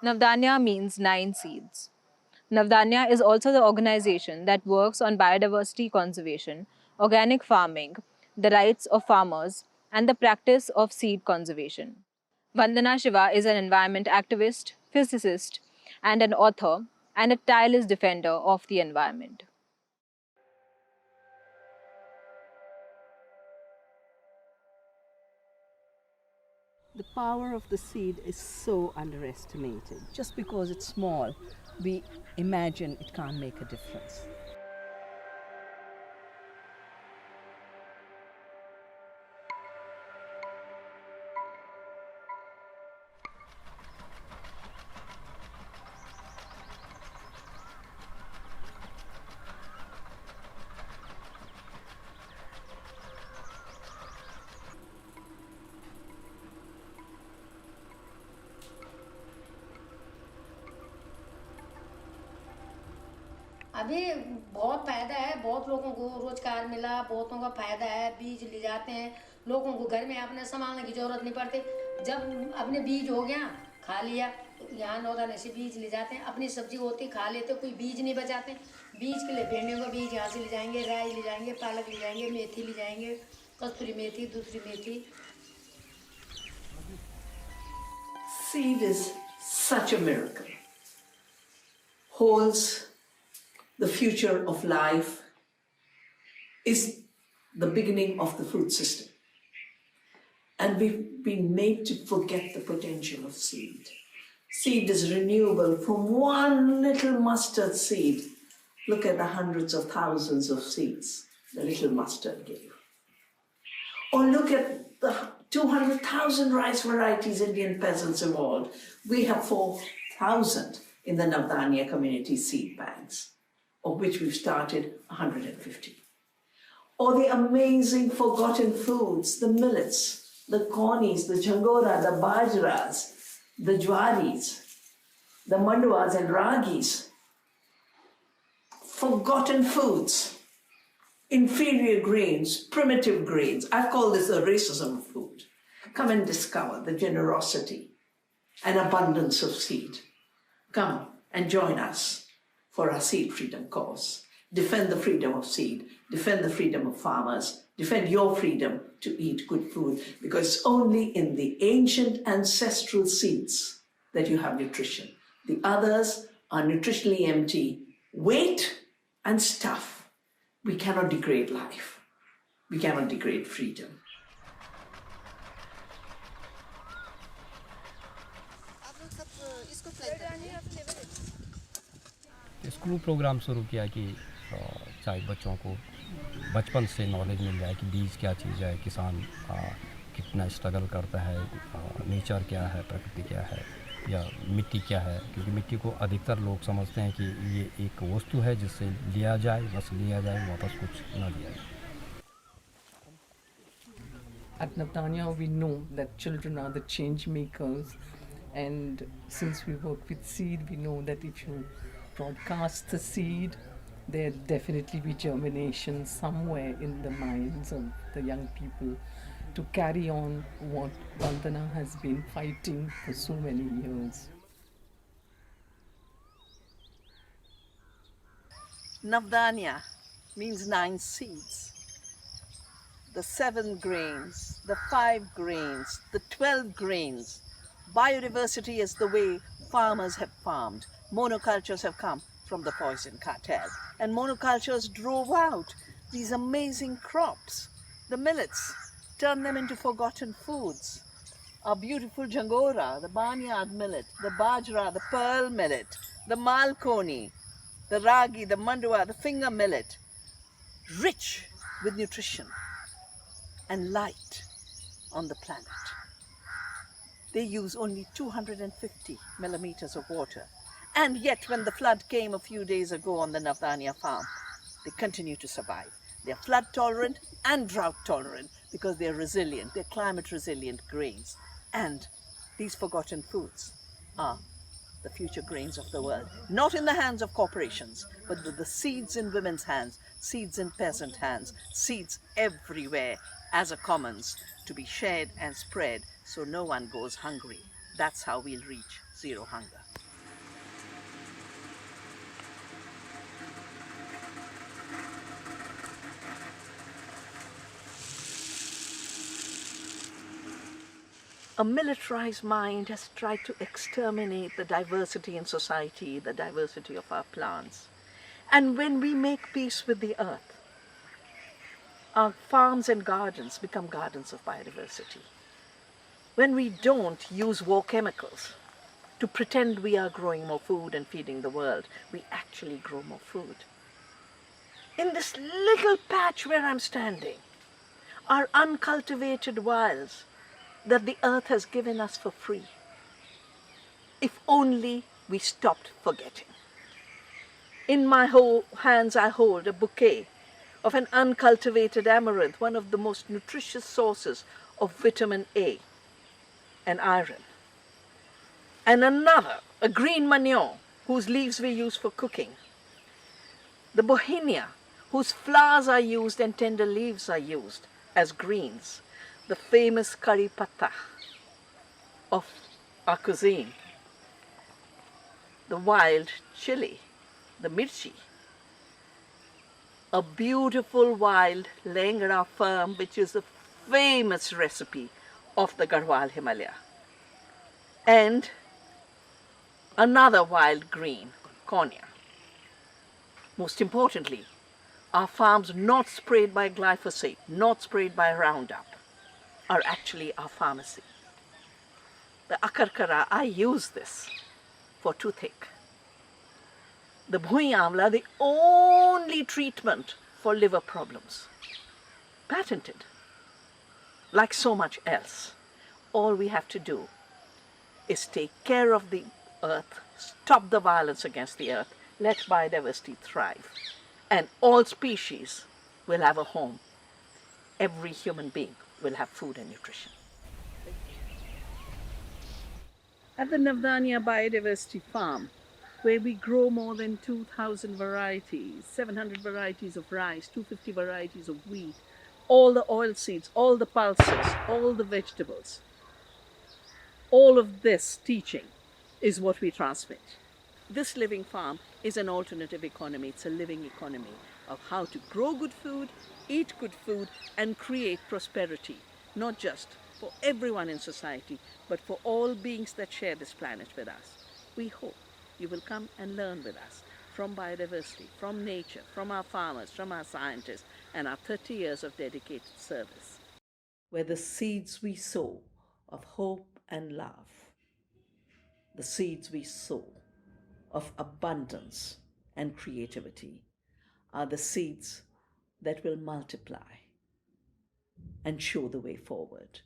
Navdanya means 9 seeds. Navdanya is also the organization that works on biodiversity conservation, organic farming, the rights of farmers, and the practice of seed conservation. Vandana Shiva is an environment activist, physicist, and an author, and a tireless defender of the environment. The power of the seed is so underestimated. Just because it's small, we imagine it can't make a difference. अभी बहुत फायदा है, बहुत लोगों को रोजगार मिला, बहुतों का फायदा है, बीज ले जाते हैं, लोगों को घर में अपने संभालने की जरूरत नहीं पड़ती। जब अपने बीज हो गया, खा लिया, यहाँ नौदाने से बीज ले जाते हैं, अपनी सब्जी होती खा लेते, कोई बीज नहीं बचाते। बीज के लिए भिंडियों का बीज यहाँ से ले जाएंगे, राई ले जाएंगे, पालक ले जाएंगे, मेथी ले जाएंगे, कस्तूरी मेथी, दूसरी मेथी। Seed is such a miracle. Holds the future of life, is the beginning of the food system. And we've been made to forget the potential of seed. Seed is renewable from one little mustard seed. Look at the hundreds of thousands of seeds the little mustard gave. Or look at the 200,000 rice varieties Indian peasants evolved. We have 4,000 in the Navdanya community seed banks, of which we've started 150. Or the amazing forgotten foods, the millets, the cornies, the jangora, the bajras, the jwaris, the manduas and ragis. Forgotten foods, inferior grains, primitive grains. I call this a racism of food. Come and discover the generosity and abundance of seed. Come and join us for our seed freedom cause. Defend the freedom of seed, defend the freedom of farmers, defend your freedom to eat good food, because it's only in the ancient ancestral seeds that you have nutrition. The others are nutritionally empty, weight and stuff. We cannot degrade life. We cannot degrade freedom. School program शुरू किया कि चाहे बच्चों को बचपन से knowledge मिल जाए कि बीज क्या चीज़ है, किसान कितना स्ट्रगल करता है, नेचर क्या है, प्रकृति क्या है, या मिट्टी क्या है। क्योंकि मिट्टी को अधिकतर लोग समझते हैं कि ये एक वस्तु है जिससे लिया जाए, बस लिया जाए, वापस कुछ न लिया जाए। At Navdanya, we know that children are the change makers, and since we work with seed, we know that if you broadcast the seed, there'll definitely be germination somewhere in the minds of the young people to carry on what Vandana has been fighting for so many years. Navdanya means 9 seeds. The 7 grains, the 5 grains, the 12 grains. Biodiversity is the way farmers have farmed. Monocultures have come from the poison cartel. And monocultures drove out these amazing crops. The millets, turned them into forgotten foods. Our beautiful jangora, the barnyard millet, the bajra, the pearl millet, the malkoni, the ragi, the mandua, the finger millet, rich with nutrition and light on the planet. They use only 250 millimeters of water. And yet when the flood came a few days ago on the Navdanya farm, they continue to survive. They're flood tolerant and drought tolerant because they're resilient, they're climate resilient grains. And these forgotten foods are the future grains of the world, not in the hands of corporations, but the seeds in women's hands, seeds in peasant hands, seeds everywhere as a commons to be shared and spread so no one goes hungry. That's how we'll reach zero hunger. A militarized mind has tried to exterminate the diversity in society, the diversity of our plants. And when we make peace with the earth, our farms and gardens become gardens of biodiversity. When we don't use war chemicals to pretend we are growing more food and feeding the world, we actually grow more food. In this little patch where I'm standing are uncultivated wilds that the earth has given us for free. If only we stopped forgetting. In my hands I hold a bouquet of an uncultivated amaranth, one of the most nutritious sources of vitamin A and iron. And another, a green manure, whose leaves we use for cooking. The bauhinia, whose flowers are used and tender leaves are used as greens. The famous curry patta of our cuisine. The wild chili, the mirchi. A beautiful wild Lengra firm, which is a famous recipe of the Garhwal Himalaya. And another wild green, Konya. Most importantly, our farms not sprayed by glyphosate, not sprayed by Roundup, are actually our pharmacy. The akarkara, I use this for toothache. The bhui amla, the only treatment for liver problems. Patented. Like so much else. All we have to do is take care of the earth, stop the violence against the earth, let biodiversity thrive, and all species will have a home. Every human being will have food and nutrition. At the Navdanya Biodiversity Farm, where we grow more than 2,000 varieties, 700 varieties of rice, 250 varieties of wheat, all the oil seeds, all the pulses, all the vegetables. All of this teaching is what we transmit. This living farm is an alternative economy. It's a living economy of how to grow good food, eat good food, and create prosperity, not just for everyone in society, but for all beings that share this planet with us. We hope you will come and learn with us from biodiversity, from nature, from our farmers, from our scientists, and our 30 years of dedicated service. Where the seeds we sow of hope and love, the seeds we sow of abundance and creativity, are the seeds that will multiply and show the way forward,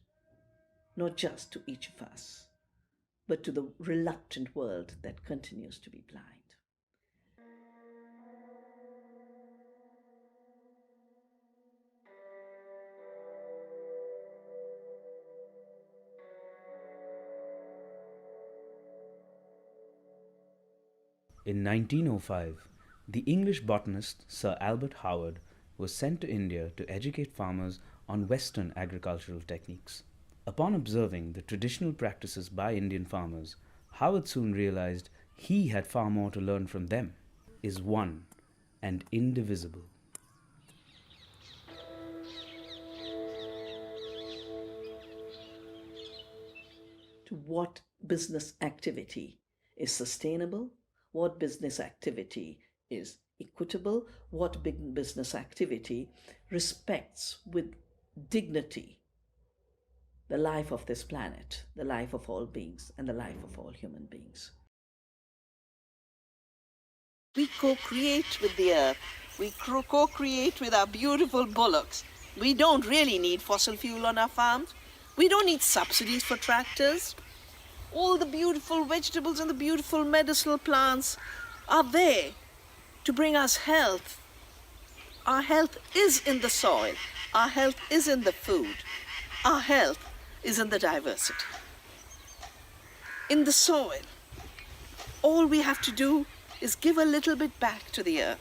not just to each of us, but to the reluctant world that continues to be blind. In 1905, the English botanist Sir Albert Howard was sent to India to educate farmers on Western agricultural techniques. Upon observing the traditional practices by Indian farmers, Howard soon realized he had far more to learn from them, is one and indivisible. To what business activity is sustainable, what business activity is equitable, what big business activity respects with dignity the life of this planet, the life of all beings, and the life of all human beings. We co-create with the earth. We co-create with our beautiful bullocks. We don't really need fossil fuel on our farms. We don't need subsidies for tractors. All the beautiful vegetables and the beautiful medicinal plants are there to bring us health. Our health is in the soil. Our health is in the food. Our health is in the diversity. In the soil, all we have to do is give a little bit back to the earth.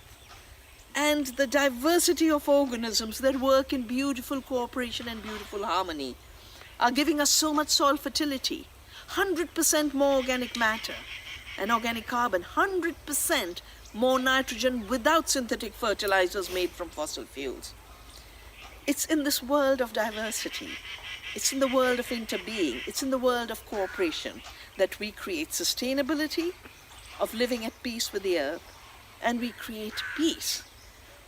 And the diversity of organisms that work in beautiful cooperation and beautiful harmony are giving us so much soil fertility. 100% more organic matter and organic carbon, 100% more nitrogen without synthetic fertilizers made from fossil fuels. It's in this world of diversity, it's in the world of interbeing, it's in the world of cooperation that we create sustainability, of living at peace with the earth, and we create peace,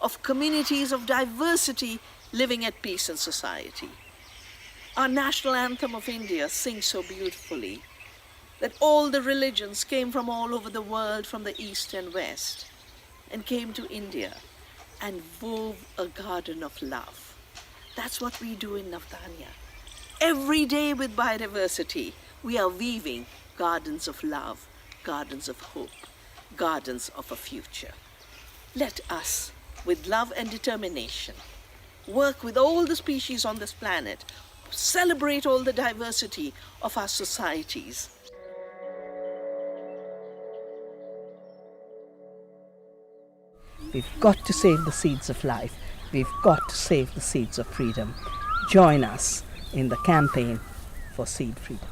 of communities of diversity living at peace in society. Our national anthem of India sings so beautifully that all the religions came from all over the world, from the east and west, and came to India and wove a garden of love. That's what we do in Navdanya. Every day with biodiversity, we are weaving gardens of love, gardens of hope, gardens of a future. Let us, with love and determination, work with all the species on this planet, celebrate all the diversity of our societies. We've got to save the seeds of life. We've got to save the seeds of freedom. Join us in the campaign for seed freedom.